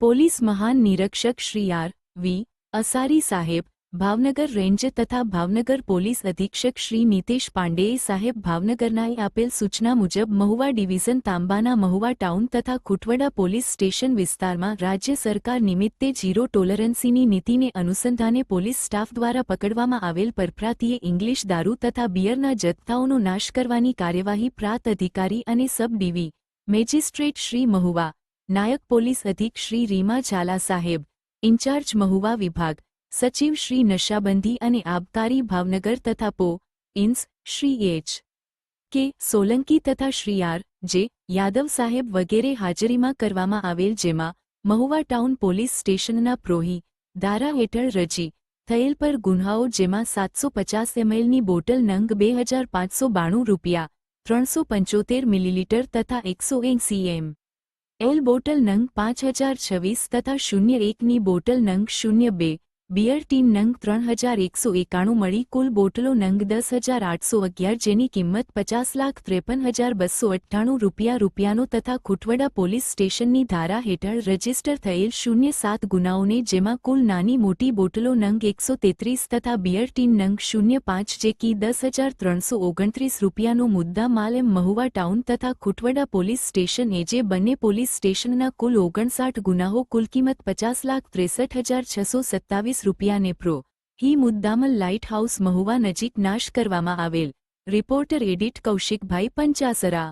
Police મહાન નિરીક્ષક Shri R વી અસારી સાહેબ, ભાવનગર રેન્જ તથા ભાવનગર પોલીસ અધિક્ષક શ્રી નીતેશ પાંડેય સાહેબ ભાવનગરનાએ આપેલ સૂચના મુજબ મહુવા ડિવિઝન તાંબાના મહુવા ટાઉન તથા કુટવડા પોલીસ સ્ટેશન વિસ્તારમાં રાજ્ય સરકાર નિમિત્તે ઝીરો ટોલરન્સીની નીતિને અનુસંધાને પોલીસ સ્ટાફ દ્વારા પકડવામાં આવેલ પરપ્રાંતીય ઇંગ્લિશ દારૂ તથા બિયરના જથ્થાઓનો નાશ કરવાની કાર્યવાહી પ્રાંત અધિકારી અને સબ ડીવી મેજિસ્ટ્રેટ શ્રી મહુવા, નાયક પોલીસ અધિક શ્રી રીમા ઝાલા સાહેબ, ઇન્ચાર્જ મહુવા વિભાગ, સચિવ શ્રી નશાબંધી અને આબકારી ભાવનગર તથા પો.ઇન્સ શ્રી એચ. કે. સોલંકી તથા શ્રી આર. જે. યાદવ સાહેબ વગેરે હાજરીમાં કરવામાં આવેલ, જેમાં મહુવા ટાઉન પોલીસ સ્ટેશનના પ્રોહી ધારા હેઠળ રજી થયેલ પર ગુન્હાઓ, જેમાં 750 mlની બોટલ નંગ 2592 રૂપિયા 375 મિલીલીટર તથા 180 ml બોટલ નંગ 5026 તથા 01ની બોટલ નંગ 02 બિયર ટીન નંગ 3191 મળી કુલ બોટલો નંગ 10,811, જેની કિંમત 50,53,298 રૂપિયાનો તથા કુટવડા પોલીસ સ્ટેશનની ધારા હેઠળ રજીસ્ટર થયેલ 07 ગુનાઓને, જેમાં કુલ નાની મોટી બોટલો નંગ 133 તથા બિયર ટીન નંગ 05, જે કી 10,329 રૂપિયાનો મુદ્દા માલ એમ મહુવા ટાઉન તથા કુટવડા પોલીસ સ્ટેશન જે બંને પોલીસ સ્ટેશનના કુલ 59 ગુનાઓ કુલ કિંમત 50,63,627 રૂપિયાને પ્રો.હી મુદ્દામલ લાઇટ હાઉસ મહુવા નજીક નાશ કરવામાં આવેલ. Reporter edit Kaushikbhai Panchasara.